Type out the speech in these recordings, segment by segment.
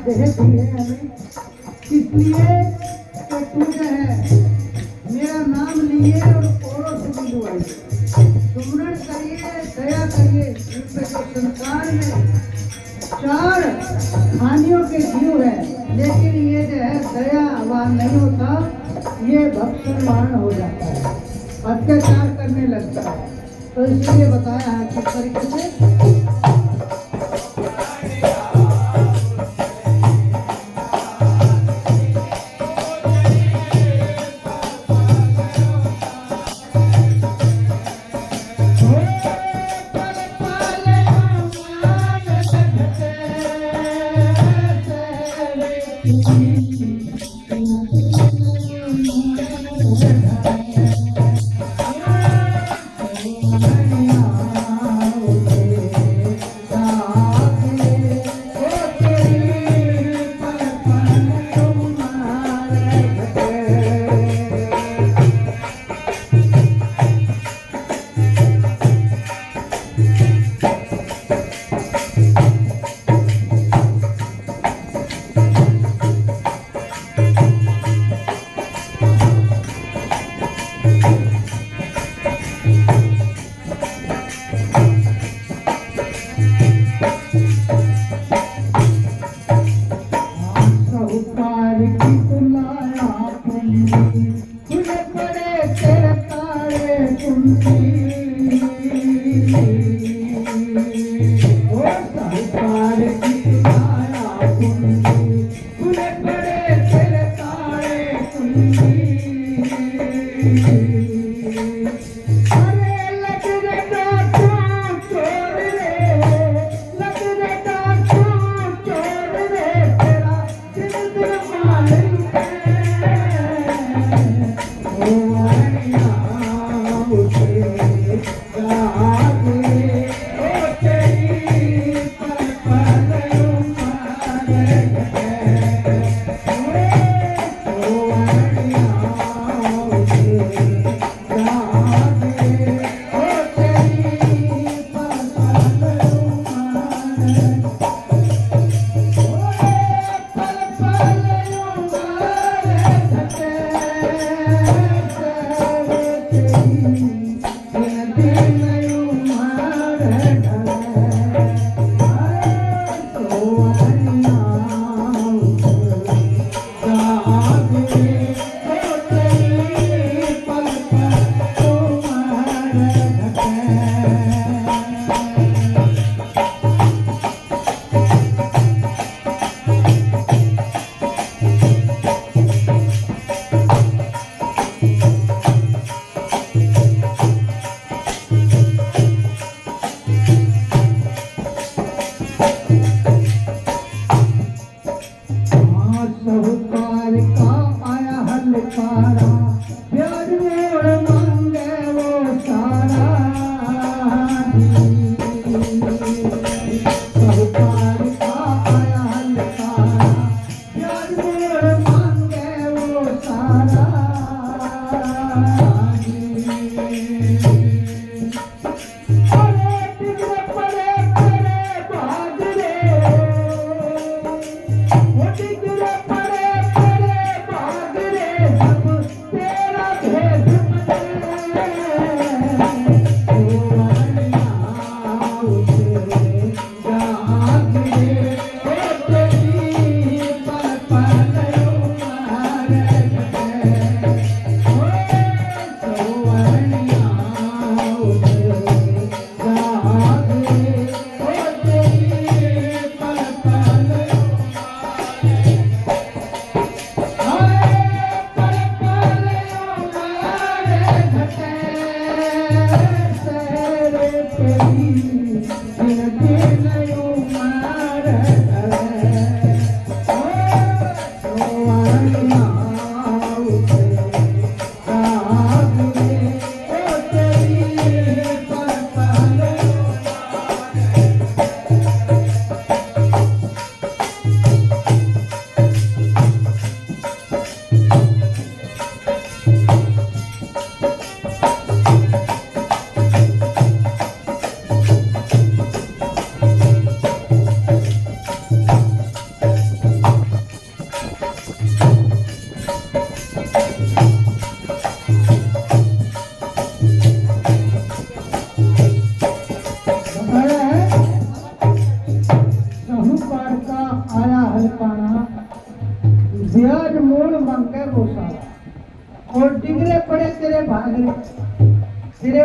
देह दी है हमें, इसलिए कि तू जो है मेरा नाम लिए और औरों से मिलवाई, सुमरण करिए, दया करिए। जो संसार में चार हानियों के जीव है, लेकिन ये जो है दयावान नहीं होता, ये भक्षणवान हो जाता है, अत्याचार करने लगता है। तो इसलिए बताया है किस तरीके से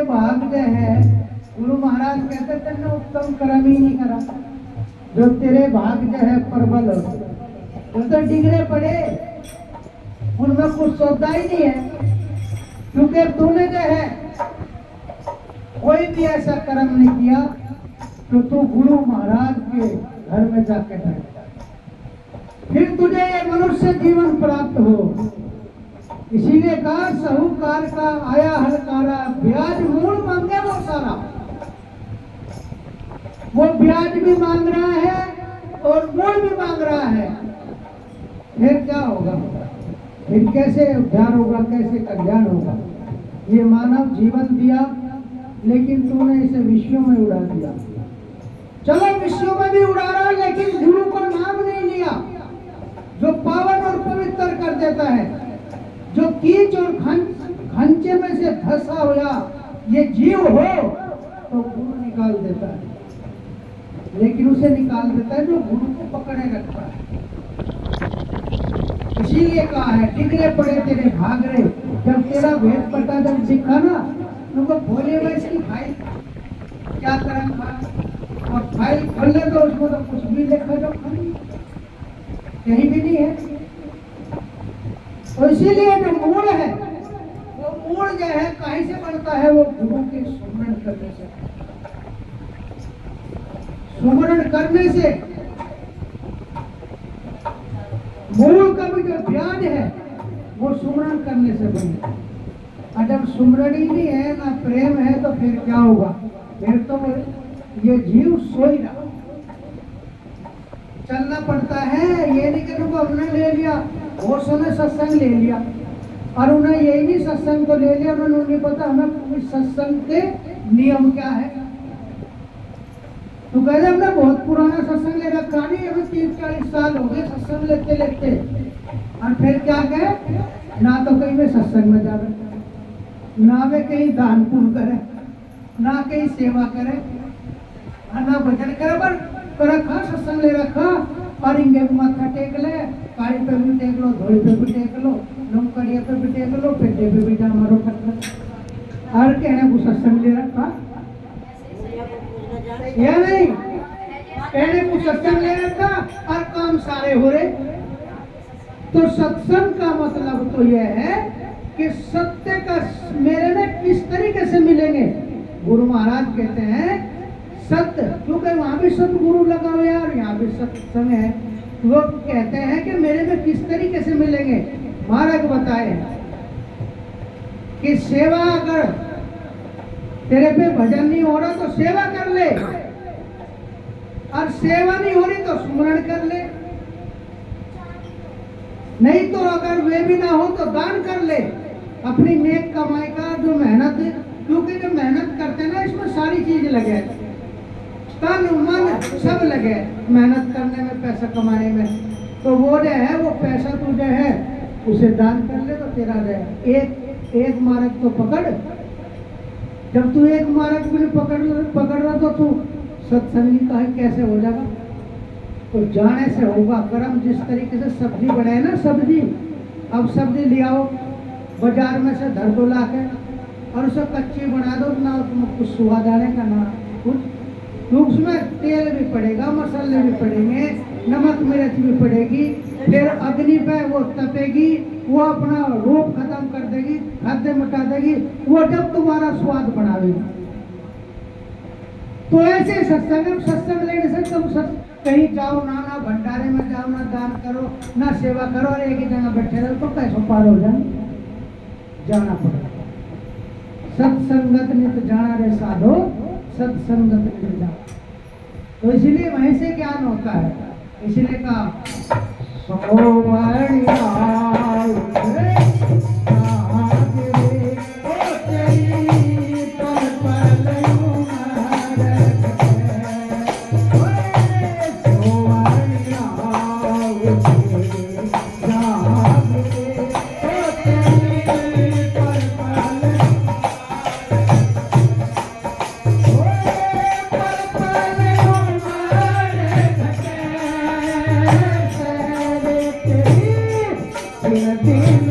तेरे भाग जो है, गुरु महाराज कहते तेने उत्तम कर्म ही नहीं करा, जो तेरे भाग जो है प्रबल हो, तो डिगरे पड़े उनमें कुछ सौदा ही नहीं है, क्योंकि तूने जो है कोई भी ऐसा कर्म नहीं किया तो तू गुरु महाराज के घर में जाके बैठता, फिर तुझे ये मनुष्य जीवन प्राप्त हो। इसीलिए कहा साहूकार का आया हलकारा, ब्याज मूल मांगे वो सारा, वो ब्याज भी मांग रहा है और मूल भी मांग रहा है, फिर क्या होगा, फिर कैसे उद्धार होगा, कैसे कल्याण होगा। ये मानव जीवन दिया लेकिन तूने इसे विश्व में उड़ा दिया, चलो विश्व में भी उड़ा रहा, लेकिन गुरु का नाम नहीं लिया जो पावन और पवित्र कर देता है, जो कीच और खंचे में से धसा हुआ ये जीव हो तो गुरु निकाल देता है, लेकिन उसे निकाल देता है जो गुरु को पकड़े रखता है। इसीलिए कहा है डिगरे पड़े तेरे भाग रहे, जब तेरा भेद पता जब दिखा ना, तुमको बोले भाई इसकी फाइल क्या करम था, और फाइल खोल ले तो उसको तो कुछ भी लिखा जो कहीं भी नहीं है। तो इसीलिए जो मूल है वो मूल जो है कहीं से बनता है, वो गुरु के सुमरण करने से, सुमरण करने से मूल का भी जो ब्याज है वो सुमरण करने से बने। और जब सुमरण ही नहीं है ना प्रेम है तो फिर क्या होगा, फिर तो ये जीव सो ही रहा, चलना पड़ता है। ये नहीं कि तुमको हमने ले लिया, वो समय सत्संग ले लिया और उन्हें यही नहीं सत्संग को ले लिया, उन्हें नहीं पता हमें सत्संग के नियम क्या है। तो कहते हमने बहुत पुराना सत्संग ले रखा, नहीं हमें 30-40 साल हो गए सत्संग लेते लेते, और फिर क्या कहे, ना तो कहीं में सत्संग में जावे, ना वे कहीं दान पुण्य करे, ना कहीं सेवा करे, ना भजन करे, पर रखा सत्संग ले रखा, और इंगे भी माथा टेक ले, काली पे भी टेक लो, धोड़ी पे भी टेक लो, लमकड़िया पे भी टेक लो, पेटे पे भी जा मारो टक्कर, और कहने को सत्संग ले रखा या नहीं, कहने को सत्संग ले रखा और काम सारे हो रहे। तो सत्संग का मतलब तो यह है कि सत्य का मेरे में किस तरीके से मिलेंगे। गुरु महाराज कहते हैं सत्य, क्योंकि वहां भी सतगुरु लगा हुआ है और यहाँ भी सत्संग है, वो कहते हैं कि मेरे में किस तरीके से मिलेंगे। महाराज बताए कि सेवा अगर तेरे पे भजन नहीं हो रहा तो सेवा कर ले, और सेवा नहीं हो रही तो सुमरण कर ले, नहीं तो अगर वे भी ना हो तो दान कर ले अपनी नेक कमाई का, जो मेहनत, क्योंकि जो मेहनत करते हैं ना इसमें सारी चीज लगे, तन मन सब लगे मेहनत करने में, पैसा कमाने में, तो वो जो है वो पैसा तू जो है उसे दान कर ले तो तेरा जो है एक मार्ग तो पकड़। जब तू एक मार्ग भी पकड़ रहा तो तू सत्संगी का कैसे हो जाएगा। तो जाने से होगा कर्म। जिस तरीके से सब्जी बनाए ना, सब्जी, अब सब्जी ले आओ बाजार में से धर दो ला के और उसे कच्ची बना दो, ना उसमें कुछ स्वाद आने का ना कुछ, तो उसमें तेल भी पड़ेगा, मसाले भी पड़ेंगे, नमक मिर्च भी पड़ेगी, फिर अग्नि पे वो तपेगी, वो अपना रूप खत्म कर देगी, खाद्य मिटा देगी, वो जब तुम्हारा स्वाद बढ़ावेगी। तो ऐसे सत्संग लेने से तुम कहीं जाओ ना भंडारे में जाओ, ना दान करो, ना सेवा करो, और एक ही जगह बैठे रहो तो कैसे पार हो जाए, जाना पड़ेगा। सत्संगत नित जाना रे साधो, सत्संगत नित जाना। तो इसीलिए वहीं से ज्ञान होता है। इसीलिए कहा दिन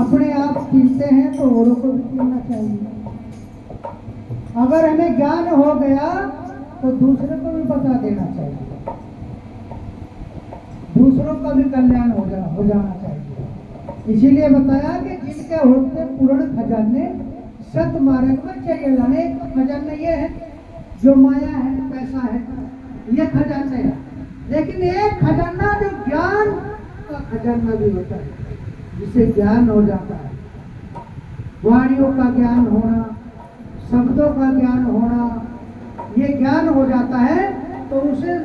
अपने आप पीते हैं तो औरों को भी पीना चाहिए। अगर हमें ज्ञान हो गया तो दूसरे को भी बता देना चाहिए, दूसरों का भी कल्याण हो जाना चाहिए। इसीलिए बताया कि जिनके होते पूर्ण खजाने सत मार्ग में चाहिए लाने। खजाना ये है जो माया है, पैसा है, ये खजाना है। लेकिन एक खजाना जो ज्ञान का खजाना भी होता है, जिसे ज्ञान हो जाता है, वाणियों का ज्ञान होना, शब्दों का ज्ञान होना, ये ज्ञान हो जाता है तो उसे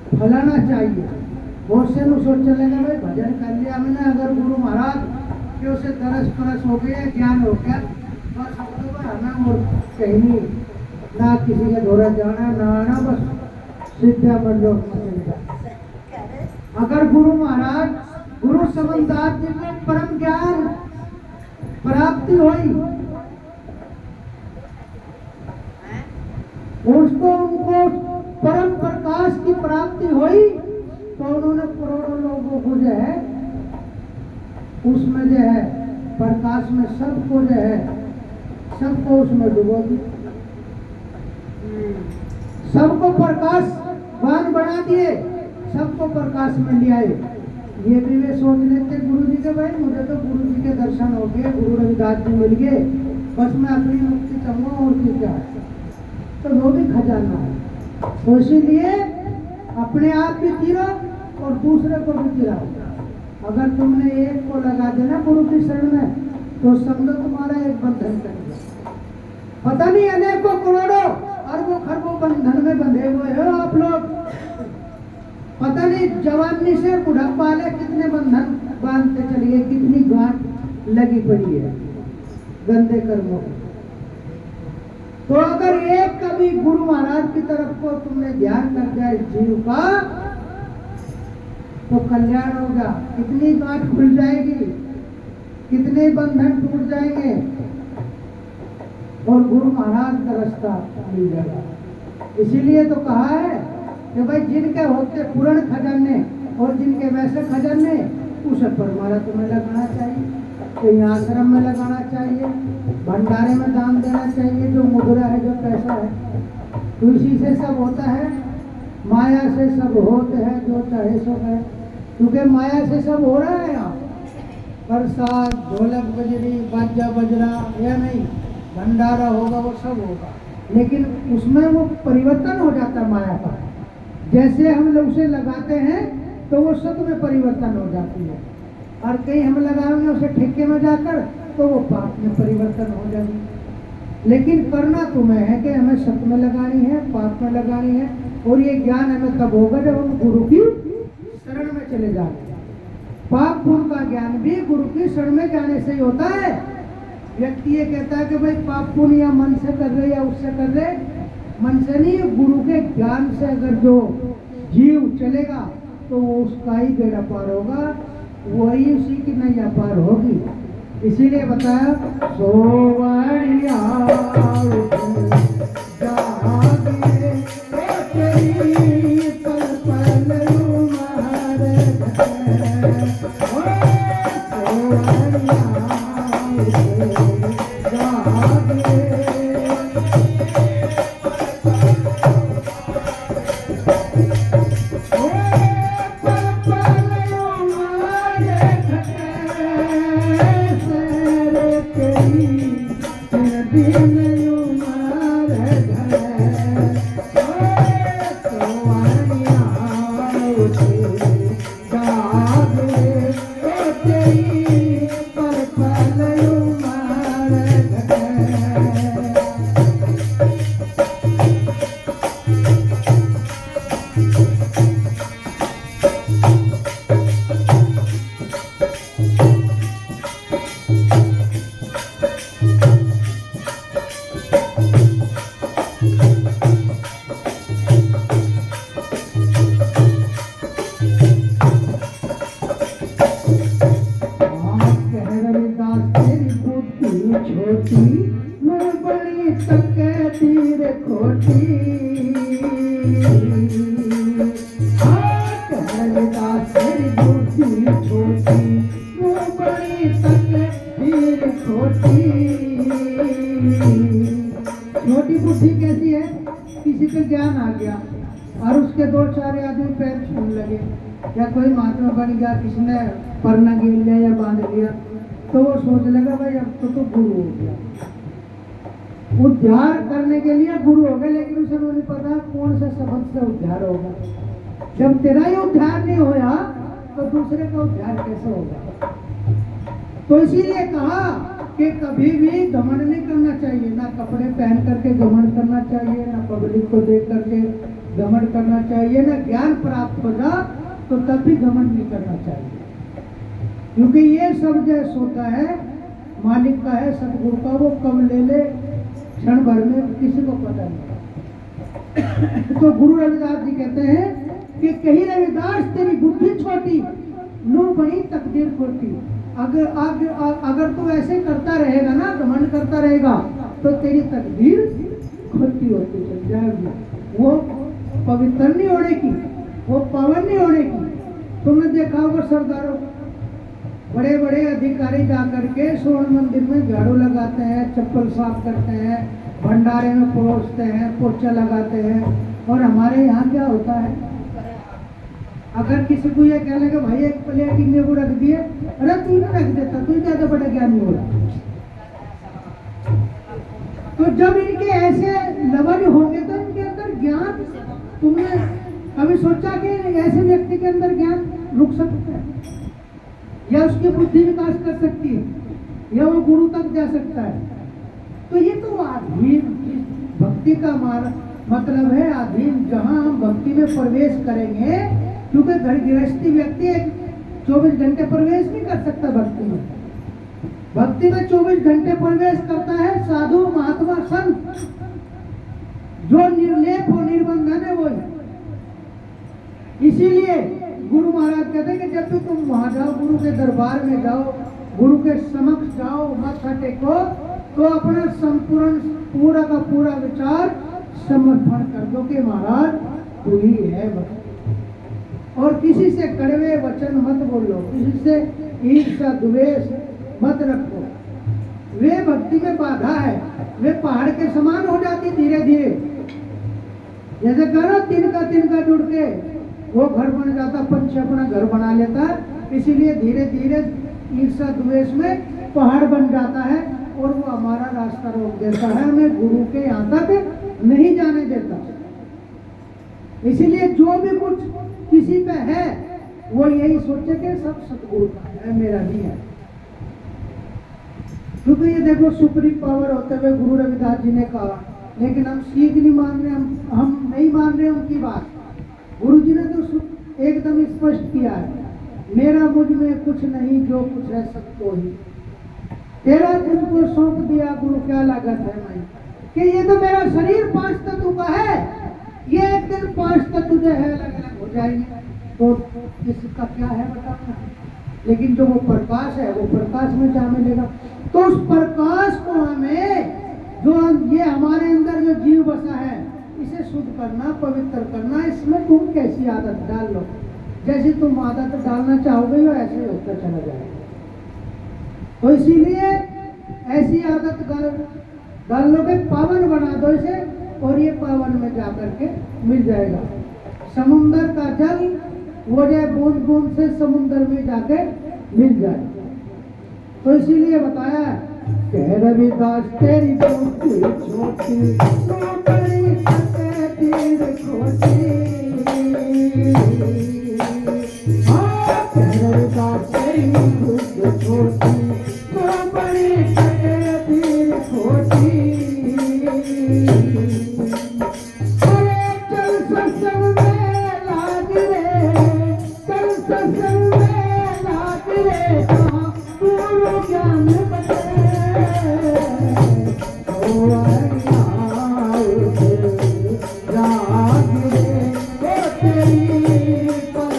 फैलाना चाहिए। बहुत से लोग सोच चलेगा भाई भजन कर लिया मैंने, अगर गुरु महाराज के उसे तरस परस हो गया, ज्ञान हो गया, बस शब्दों पर हमें और कहीं नहीं, ना किसी के द्वारा जाना ना आना, बस सिद्धा बंदो चले जाए। अगर गुरु महाराज गुरु समझदार जिनमें परम ज्ञान प्राप्ति हुई, उसको उनको परम प्रकाश की प्राप्ति हुई, तो उन्होंने करोड़ों लोगों को जो है उसमें जो है प्रकाश में सबको जो है सबको उसमें डुबो दी, सबको प्रकाश वान बना दिए, सबको प्रकाश में ले आए। ये भी वे सोच लेते गुरु जी के भाई मुझे तो गुरु जी के दर्शन हो गए, गुरु रविदास जी मिल गए, बस मैं अपनी मुक्ति चाहूँगा और क्या। तो वो भी खजाना है। तो इसीलिए अपने आप भी गिरो और दूसरे को भी गिराओ। अगर तुमने एक को लगा देना गुरु की शरण में तो समझो तुम्हारा एक बंधन कर दिया। पता नहीं अनेकों करोड़ों अरबों खरबों बंधन में बंधे हुए हो आप लोग। पता नहीं जवानी से बुढ़ापा वाले कितने बंधन बांधते चलिए, कितनी गांठ लगी पड़ी है गंदे कर्मों की। तो अगर एक कभी गुरु महाराज की तरफ को तुमने ध्यान कर दिया इस जीव का तो कल्याण होगा। कितनी गांठ खुल जाएगी, कितने बंधन टूट जाएंगे और गुरु महाराज का रास्ता मिल जाएगा। इसीलिए तो कहा है कि भाई जिनके होते पूर्ण खजाने और जिनके वैसे खजाने उसे परमारा तुम्हें लगाना चाहिए, कहीं आश्रम में लगाना चाहिए, भंडारे में दान देना चाहिए। जो मुद्रा है, जो पैसा है, तो इसी से सब होता है, माया से सब होते हैं, जो चाहे सो है। क्योंकि माया से सब हो रहा है यहाँ, प्रसाद, ढोलक, बजरी, बाजा बजरा, या नहीं भंडारा होगा, वो सब होगा, लेकिन उसमें वो परिवर्तन हो जाता है माया का। जैसे हम लोग उसे लगाते हैं तो वो सत में परिवर्तन हो जाती है, और कहीं हम लगाएंगे उसे ठेके में जाकर तो वो पाप में परिवर्तन हो जाएगी। लेकिन करना तुम्हें है कि हमें सत में लगानी है, पाप में लगानी है। और ये ज्ञान हमें तब होगा जब हम गुरु की शरण में चले जाएंगे। पाप पुण्य का ज्ञान भी गुरु की शरण में जाने से ही होता है। व्यक्ति ये कहता है कि भाई पाप पुण्य या मन से कर रहे या उससे कर रहे, मन से नहीं, गुरु के ज्ञान से अगर जो जीव चलेगा तो वो उसका ही बेड़ा पार होगा, वही उसी की नैया पार होगी। इसीलिए बताया सोवड़िया पल छोटी मुँह बड़ी तके तीर खोटी रविदास तेरी बुद्धि छोटी मुँह बड़ी तके तीर खोटी। छोटी बुद्धि कैसी है? किसी को ज्ञान आ गया और उसके दो चार आदमी पैर छूने लगे या कोई महात्मा बन गया, किसने परना गिर लिया या बांध लिया, तो वो सोच लगा भाई अब तो गुरु हो गया, उद्धार करने के लिए गुरु हो गया। लेकिन उसे नहीं पता कौन सा शब्द से उद्धार होगा। जब तेरा ही उद्धार नहीं होया तो दूसरे का उद्धार कैसे होगा? तो इसीलिए कहा कि कभी भी घमंड नहीं करना चाहिए, ना कपड़े पहन करके घमंड करना चाहिए, ना पब्लिक को देख करके घमंड करना चाहिए, ना ज्ञान प्राप्त हो जा तो तब भी घमंड नहीं करना चाहिए। क्योंकि ये सब जैसे होता है मालिक का है, सतगुरु का, वो कब ले ले क्षण भर में किसी को पता नहीं। तो गुरु रविदास जी कहते हैं कि कहीं रविदास तेरी बुद्धि छोटी नू बड़ी तकदीर खोटी। अगर तू ऐसे करता रहेगा ना, घमंड करता रहेगा, तो तेरी तकदीर खोटी होती चल जाएगी, वो पवित्र नहीं होने की, वो पावन नहीं होने की। तुमने देखा होगा सरदारों, बड़े बड़े अधिकारी जाकर के स्वर्ण मंदिर में झाड़ू लगाते हैं, चप्पल साफ करते हैं, भंडारे में परोसते हैं, पोछा लगाते हैं। और हमारे यहाँ क्या होता है, अगर किसी को ये कहने का भाई एक प्लेट इन्हें को रख दिए, अरे तू ना रख देता, तू ज्यादा बड़ा ज्ञानी हो रहा। तो जब इनके ऐसे लवल होंगे तो इनके अंदर ज्ञान, तुमने कभी सोचा कि ऐसे व्यक्ति के अंदर ज्ञान रुक सकता है या उसकी बुद्धि विकास कर सकती है या वो गुरु तक जा सकता है? तो ये तो अधीन भक्ति का मतलब है, अधीन। जहां हम भक्ति में प्रवेश करेंगे, क्योंकि घर गृहस्थी व्यक्ति 24 घंटे प्रवेश नहीं कर सकता भक्ति में। भक्ति में 24 घंटे प्रवेश करता है साधु महात्मा संत, जो निर्लेप हो, निर्बंधन है वही। इसीलिए गुरु महाराज कहते हैं कि जब भी तुम वहां जाओ, गुरु के दरबार में जाओ, गुरु के समक्ष जाओ, माथा टेको, तो अपना संपूर्ण पूरा का पूरा विचार समर्पण कर दो कि महाराज तू ही है बस। और किसी से कड़वे वचन मत बोलो, किसी से ईर्ष्या द्वेष मत रखो। वे भक्ति में बाधा है, वे पहाड़ के समान हो जाती धीरे धीरे। जैसे करो तिनका जुड़ के वो घर बन जाता, पंछी अपना घर बना लेता, इसीलिए धीरे धीरे ईर्ष्या द्वेष में पहाड़ बन जाता है और वो हमारा रास्ता रोक देता है, हमें गुरु के यहाँ तक नहीं जाने देता। इसीलिए जो भी कुछ किसी पे है वो यही सोचे कि सब सतगुरु का है, मेरा नहीं है। क्योंकि ये देखो सुप्रीम पावर होते हुए गुरु रविदास जी ने कहा, लेकिन हम सीख नहीं मान रहे, हम नहीं मान रहे उनकी बात। गुरु जी ने तो एकदम स्पष्ट किया है, मेरा मुझ में कुछ नहीं, जो कुछ है सबको ही तेरा तुमको सौंप दिया गुरु, क्या लागत है मैं कि ये तो मेरा शरीर 5 तत्व का है, ये एक दिन 5 तत्व जो है अलग अलग हो जाएंगे, तो इसका क्या है बताना। लेकिन जो वो प्रकाश है वो प्रकाश में जा मिलेगा। तो उस प्रकाश को हमें, जो ये हमारे अंदर जो जीव बसा है, इसे शुद्ध करना, पवित्र करना। इसमें तुम कैसी आदत डाल लो, जैसी तुम आदत डालना चाहोगे वो ऐसे होता चला जाएगा। तो इसीलिए ऐसी आदत डाल लो कि पावन बना दो इसे, और ये पावन में जाकर के मिल जाएगा। समुंदर का जल वो जो बूंद बूंद से समुंदर में जाके मिल जाए। तो इसीलिए बताया कह रविदास तेरी बुद्धि छोटी, बड़ी तीर खोटी। कह रविदास तेरी बुद्धि छोटी, बड़ी तीर खोटी। चल सत्संग में लाग रे, चल सत्संग में लाग रे, कहाँ पूर्ण ज्ञान बचे। ओ लाग रे, ओ तेरी पर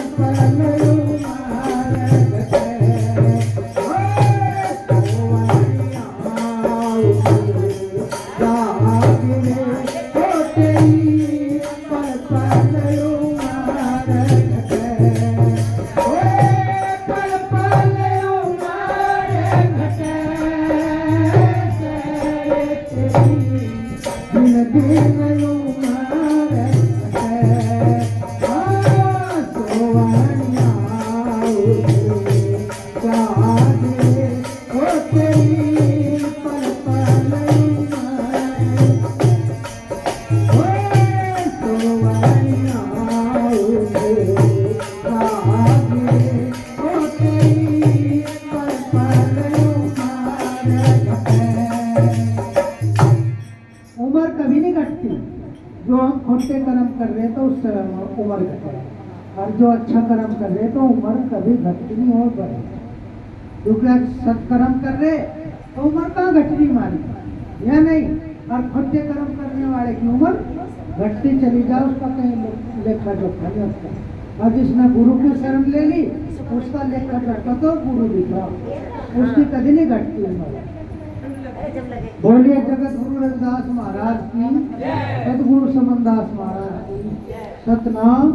जागे ओ तेरी पल पल उमर ओए सोवनिया उठे जागे ओ तेरी पल पल उम्र कभी नहीं घटती। जो हम खोटे कर्म कर रहे हैं तो उससे उम्र घटे, और जो अच्छा कर्म कर रहे हैं तो उम्र कभी घटती नहीं और बढ़े। क्योंकि सत्कर्म कर रहे तो उम्र कहाँ घटती हमारी, या नहीं। और खोटे कर्म करने वाले की उम्र घटती चली जाए, उसका कहीं लेखा जोखा नहीं होता। और जिसने गुरु की शरण ले ली उसका लेखा जोखा तो गुरु दिख रहा, उसकी कभी नहीं घटती उम्र। बोलिए जगत गुरु रविदास महाराज की, सतगुरु समनदास महाराज की, सतनाम